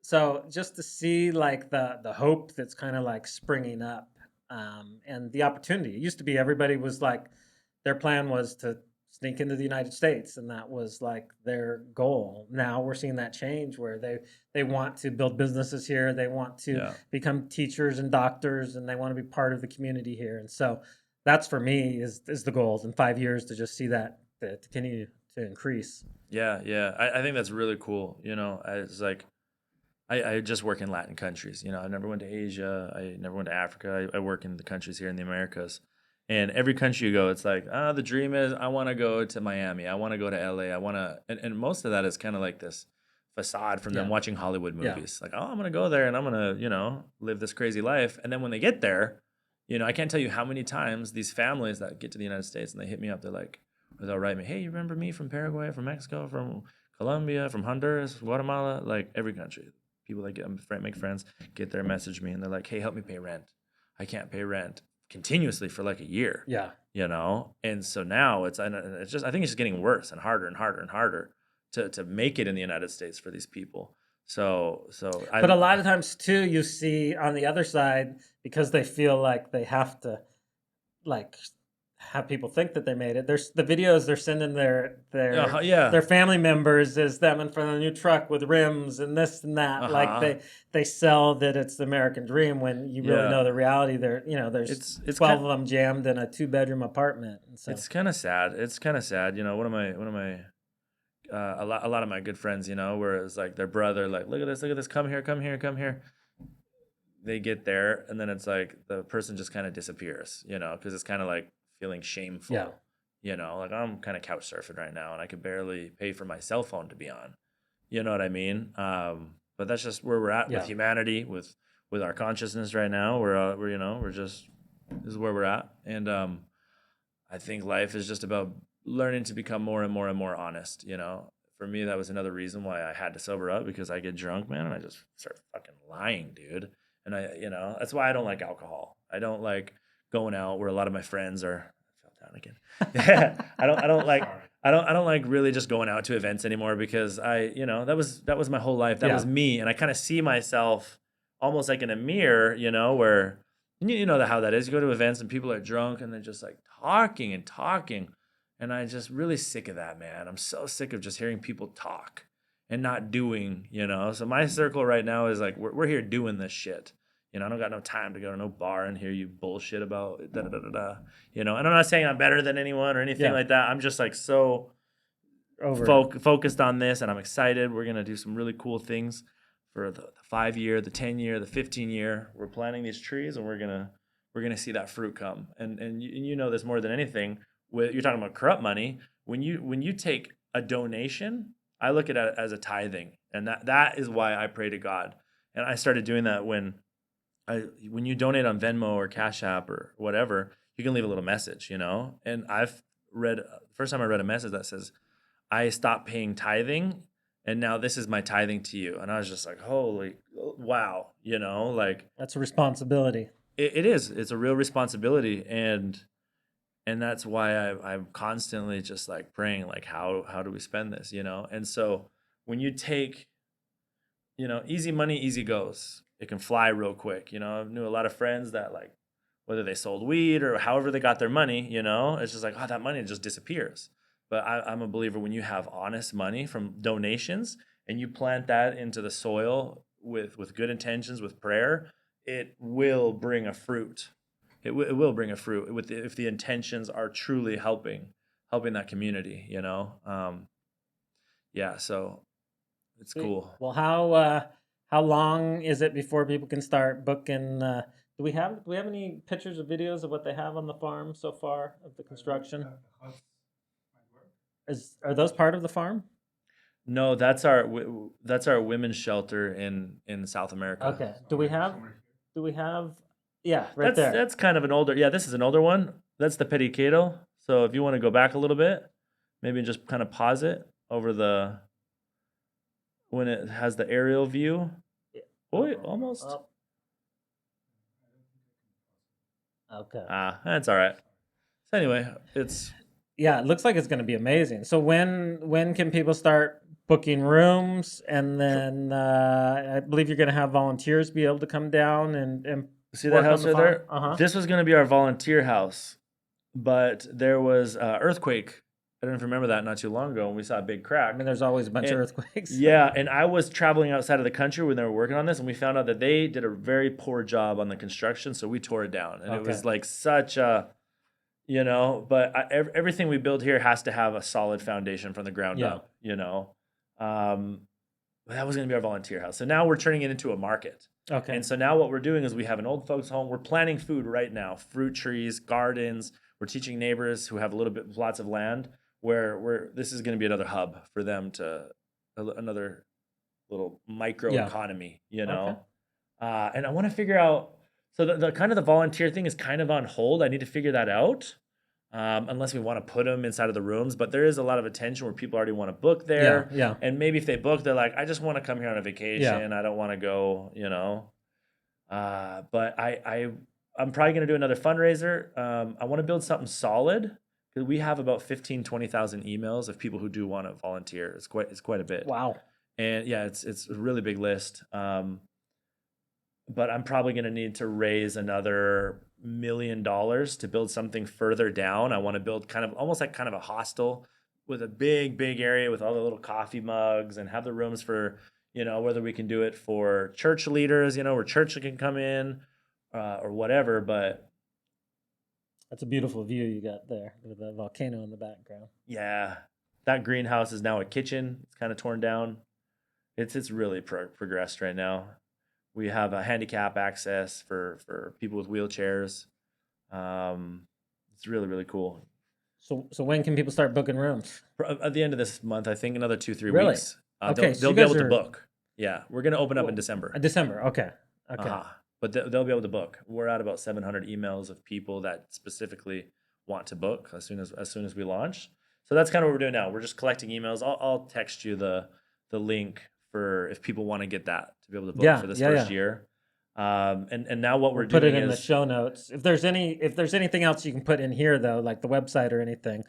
so just to see like the hope that's kind of like springing up, and the opportunity. It used to be everybody was like, their plan was to sneak into the United States, and that was like their goal. Now we're seeing that change where they want to build businesses here, they want to Yeah. become teachers and doctors, and they want to be part of the community here. And so that's for me is the goals in 5 years to just see that to continue to increase. Yeah, yeah. I think that's really cool. It's like I just work in Latin countries. I never went to Asia. I never went to Africa. I work in the countries here in the Americas. And every country you go, it's like, the dream is I want to go to Miami. I want to go to LA. I want to, and most of that is kind of like this facade from them Yeah. watching Hollywood Yeah. movies. Like, I'm going to go there and I'm going to, live this crazy life. And then when they get there, I can't tell you how many times these families that get to the United States and they hit me up, they're like, or they'll write me, hey, you remember me from Paraguay, from Mexico, from Colombia, from Honduras, Guatemala, like every country. People that make friends, get there, message me, and they're like, hey, help me pay rent. I can't pay rent continuously for like a year. Yeah. And so now it's just, I think it's just getting worse and harder and harder and harder to make it in the United States for these people. But a lot of times too, you see on the other side, because they feel like they have to like have people think that they made it. There's the videos they're sending their family members is them in front of a new truck with rims and this and that. Like they sell that it's the American dream when you really know the reality. There's it's 12 of them jammed in a 2-bedroom apartment. And so it's kind of sad. It's kind of sad. One of my a lot of my good friends, where it's like their brother, like, look at this, come here. They get there, and then it's like the person just kind of disappears, because it's kind of like feeling shameful. Yeah. Like I'm kind of couch surfing right now, and I could barely pay for my cell phone to be on. You know what I mean? But that's just where we're at with humanity, with our consciousness right now. We're just, this is where we're at, and I think life is just about learning to become more and more and more honest. For me, that was another reason why I had to sober up, because I get drunk, man, and I just start fucking lying, dude. And that's why I don't like alcohol. I don't like going out where a lot of my friends are. I fell down again. I don't like really just going out to events anymore, because that was my whole life. That was me, and I kind of see myself almost like in a mirror, where you know how that is. You go to events and people are drunk and they're just like talking and talking, and I'm just really sick of that, man. I'm so sick of just hearing people talk and not doing, So my circle right now is like, we're here doing this shit. I don't got no time to go to no bar and hear you bullshit about da da da da da. And I'm not saying I'm better than anyone or anything like that. I'm just like so focused on this, and I'm excited. We're gonna do some really cool things for the 5-year, the 10-year, the 15-year. We're planting these trees, and we're gonna see that fruit come. And you know this more than anything. You're talking about corrupt money. When you take a donation, I look at it as a tithing, and that is why I pray to God. And I started doing that when you donate on Venmo or Cash App or whatever, you can leave a little message, And first time I read a message that says, I stopped paying tithing, and now this is my tithing to you. And I was just like, holy, wow, like that's a responsibility. It is. It's a real responsibility, and that's why I'm constantly just like praying, like, how do we spend this, And so when you take, easy money, easy goes. It can fly real quick. I knew a lot of friends that, like, whether they sold weed or however they got their money, it's just like, that money just disappears. But I'm a believer, when you have honest money from donations and you plant that into the soil with good intentions, with prayer, it will bring a fruit. It will bring a fruit if the intentions are truly helping that community, so it's cool. Well, how long is it before people can start booking? Do we have any pictures or videos of what they have on the farm so far of the construction? Are those part of the farm? No, that's our women's shelter in South America. Okay. Do we have? Yeah, right there. That's kind of an older. Yeah, this is an older one. That's the Periquero. So if you want to go back a little bit, maybe just kind of pause it over the when it has the aerial view. Oh, almost. Oh. Okay. That's all right. So anyway, it's Yeah, it looks like it's going to be amazing. So when can people start booking rooms? And then I believe you're going to have volunteers be able to come down and see that work on house the right farm? there. Uh-huh. This was going to be our volunteer house, but there was an earthquake. I don't know if you remember that not too long ago when we saw a big crack. I mean, there's always a bunch of And- earthquakes. Yeah, and I was traveling outside of the country when they were working on this, and we found out that they did a very poor job on the construction, so we tore it down. And it was Okay. like such a, but everything we build here has to have a solid foundation from the ground Yeah. up, But that was going to be our volunteer house. So now we're turning it into a market. Okay. And so now what we're doing is we have an old folks home. We're planting food right now, fruit trees, gardens. We're teaching neighbors who have lots of land where this is going to be another hub for them another little micro economy, Okay. And I want to figure out, so the kind of the volunteer thing is kind of on hold. I need to figure that out. Unless we want to put them inside of the rooms, but there is a lot of attention where people already want to book there. Yeah. And maybe if they book, they're like, I just want to come here on a vacation. I don't want to go, But I'm probably going to do another fundraiser. I want to build something solid because we have about 15, 20,000 emails of people who do want to volunteer. It's quite a bit. Wow. And yeah, it's a really big list. But I'm probably going to need to raise another $1 million to build something further down. I want to build kind of almost like kind of a hostel with a big, big area with all the little coffee mugs and have the rooms for, whether we can do it for church leaders, where church can come in or whatever. But That's a beautiful view you got there with the volcano in the background. yeah, that greenhouse is now a kitchen. It's kind of torn down. It's really progressed right now. We have a handicap access for people with wheelchairs. It's really, really cool. So when can people start booking rooms? At the end of this month, I think another 2-3 Really? weeks. Okay, so they'll you be guys able to are- book. Yeah, we're going to open up in December. December. Okay. But they'll be able to book. We're at about 700 emails of people that specifically want to book as soon as we launch. So that's kind of what we're doing now. We're just collecting emails. I'll text you the link for if people want to get that to be able to book for this first year. And now what we're Put doing it in is the show notes. If there's anything else you can put in here though, like the website or anything,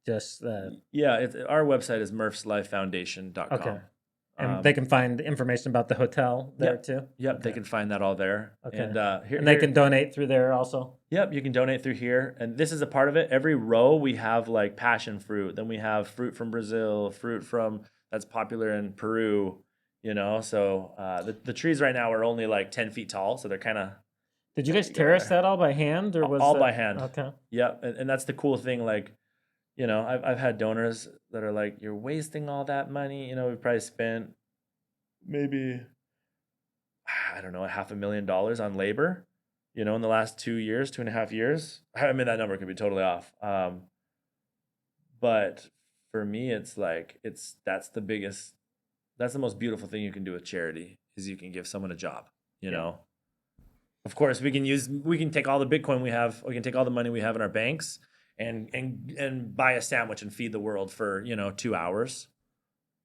just our website is MurphsLifeFoundation.com. okay. And they can find information about the hotel there too. Yep, they can find that all there. Okay. And And they can donate through there also. Yep, you can donate through here. And this is a part of it. Every row we have like passion fruit. Then we have fruit from Brazil, fruit that's popular in Peru, So the trees right now are only like 10 feet tall. So they're kind of. Did you guys terrace that all by hand or was all that- by hand? Okay. Yep. And that's the cool thing. Like, I've had donors that are like, you're wasting all that money. We probably spent maybe, I don't know, $500,000 on labor, in the last 2.5 years. I mean, that number could be totally off. But for me, it's like, that's the most beautiful thing you can do with charity is you can give someone a job, know? Of course, we can take all the Bitcoin we have, we can take all the money we have in our banks and buy a sandwich and feed the world for 2 hours,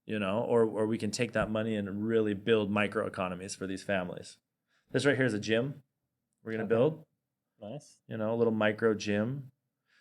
or we can take that money and really build micro economies for these families. This right here is a gym we're gonna build. Nice. A little micro gym,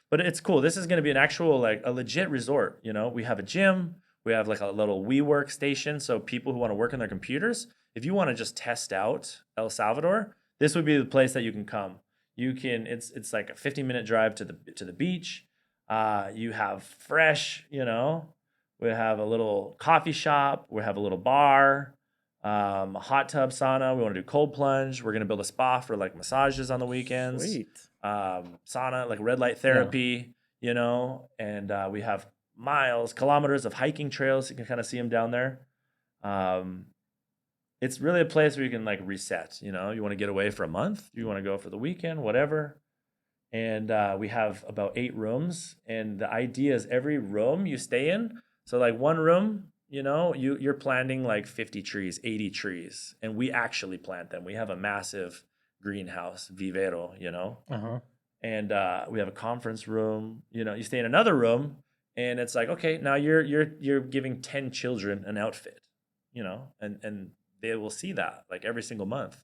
but it's cool. This is gonna be an actual a legit resort. We have a gym. We have like a little WeWork station, so people who want to work on their computers, if you want to just test out El Salvador, this would be the place that you can come. You can. It's like a 15-minute drive to the beach. You have fresh. We have a little coffee shop. We have a little bar, a hot tub sauna. We want to do cold plunge. We're gonna build a spa for like massages on the weekends. Sweet. Sauna, like red light therapy. And we have kilometers of hiking trails. You can kind of see them down there. It's really a place where you can like reset. You want to get away for a month. You want to go for the weekend, whatever. And we have about 8 rooms. And the idea is every room you stay in. So like one room, you're planting like 50 trees, 80 trees. And we actually plant them. We have a massive greenhouse, vivero, Uh-huh. And we have a conference room. You stay in another room and it's like, okay, now you're giving 10 children an outfit. and they will see that like every single month.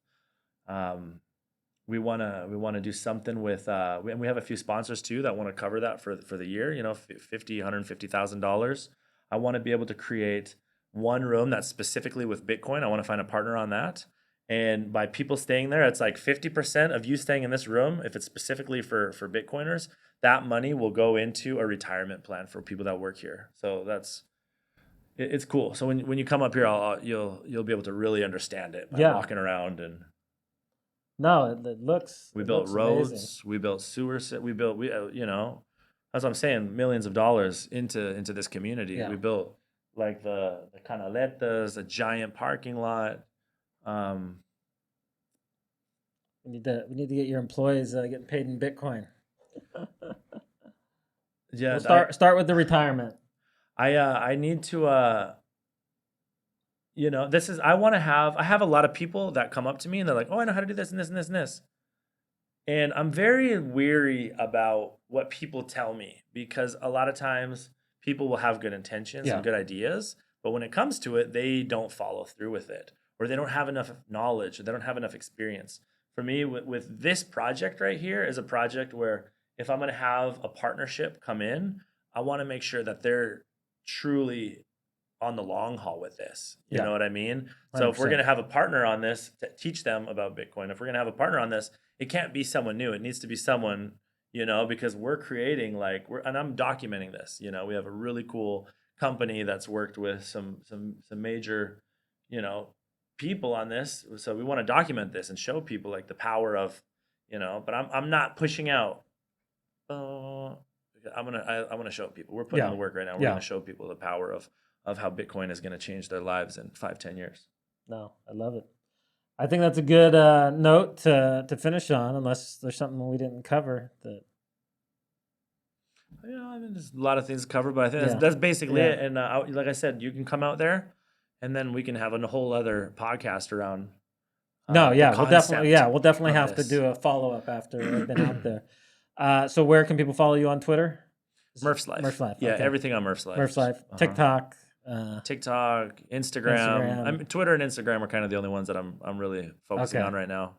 We want to do something with and we have a few sponsors too that want to cover that for the year, $150,000. I want to be able to create one room that's specifically with Bitcoin. I want to find a partner on that. And by people staying there, it's like 50% of you staying in this room, if it's specifically for Bitcoiners, that money will go into a retirement plan for people that work here. So it's cool. So when you come up here, you'll be able to really understand it by walking around. And no, it looks. We it built looks roads, amazing. we built sewers, we built that's what I'm saying, millions of dollars into this community. Yeah. We built like the canaletas, a giant parking lot. We need to get your employees getting paid in Bitcoin. Yeah, We'll start with the retirement. I need to I have a lot of people that come up to me and they're like, oh, I know how to do this and this and this and this. And I'm very weary about what people tell me, because a lot of times people will have good intentions and good ideas, but when it comes to it, they don't follow through with it, or they don't have enough knowledge, or they don't have enough experience. For me, with this project right here is a project where if I'm going to have a partnership come in, I want to make sure that they're truly on the long haul with this. You know what I mean? 100%. So if we're going to have a partner on this to teach them about Bitcoin, if we're going to have a partner on this, it can't be someone new. It needs to be someone, because we're creating and I'm documenting this. We have a really cool company that's worked with some major, people on this. So we want to document this and show people like the power of, but I'm not pushing out. I want to show people. We're putting in the work right now. We're going to show people the power of how Bitcoin is going to change their lives in 5-10 years. No, I love it. I think that's a good note to finish on, unless there's something we didn't cover. There's a lot of things covered, but I think that's basically it. And like I said, you can come out there, and then we can have a whole other podcast around. We'll definitely have to do a follow up after I've been out there. So where can people follow you on Twitter? MurphsLife. MurphsLife. Yeah, everything on MurphsLife. MurphsLife. TikTok. Instagram. Twitter and Instagram are kind of the only ones that I'm really focusing on right now.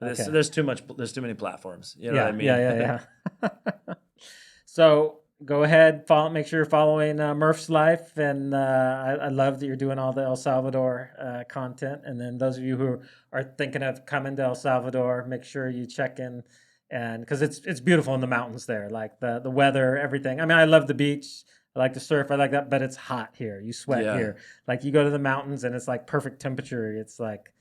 There's too many platforms. You know what I mean? Yeah. So go ahead, make sure you're following MurphsLife, and I love that you're doing all the El Salvador content. And then those of you who are thinking of coming to El Salvador, make sure you check in, and because it's beautiful in the mountains there, like the weather, everything. I mean, I love the beach. I like to surf. I like that, but it's hot here. You sweat here. Like you go to the mountains and it's like perfect temperature. It's like,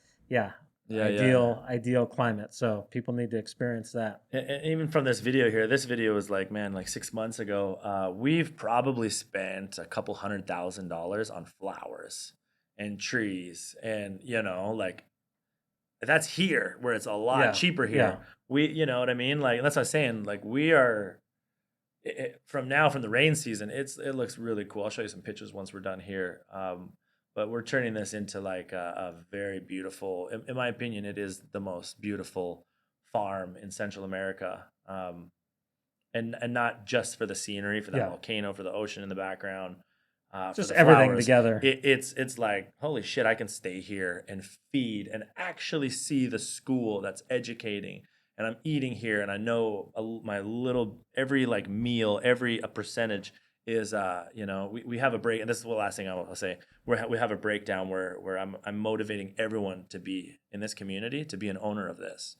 ideal climate. So people need to experience that. And even from this video here, this video was like 6 months ago. We've probably spent a couple $100,000 on flowers and trees, and that's here where it's a lot cheaper here. Yeah. You know what I mean? Like that's what I'm saying. Like we are. From the rain season, it looks really cool. I'll show you some pictures once we're done here. But we're turning this into like a very beautiful, in my opinion, it is the most beautiful farm in Central America. And not just for the scenery, for that volcano, for the ocean in the background. Just everything together. It's like, holy shit, I can stay here and feed and actually see the school that's educating. And I'm eating here, and I know every meal, every percentage is, we have a break. And this is the last thing I'll say. We have a breakdown where I'm motivating everyone to be in this community, to be an owner of this.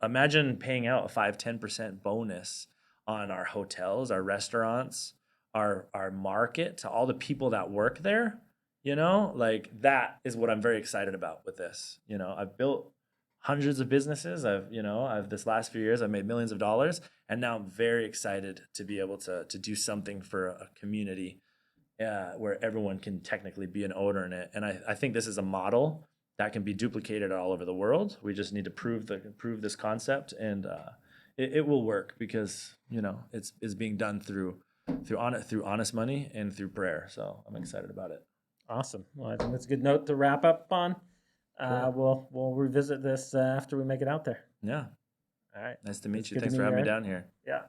Imagine paying out a 5-10% bonus on our hotels, our restaurants, our market, to all the people that work there. That is what I'm very excited about with this. I've built hundreds of businesses. I've this last few years, I've made millions of dollars, and now I'm very excited to be able to do something for a community where everyone can technically be an owner in it. And I think this is a model that can be duplicated all over the world. We just need to prove this concept, and it will work because it's being done through honest money and through prayer. So I'm excited about it. Awesome. Well, I think that's a good note to wrap up on. Cool. We'll revisit this after we make it out there. Yeah. All right. Nice to meet you. Thanks for having me down here. Yeah.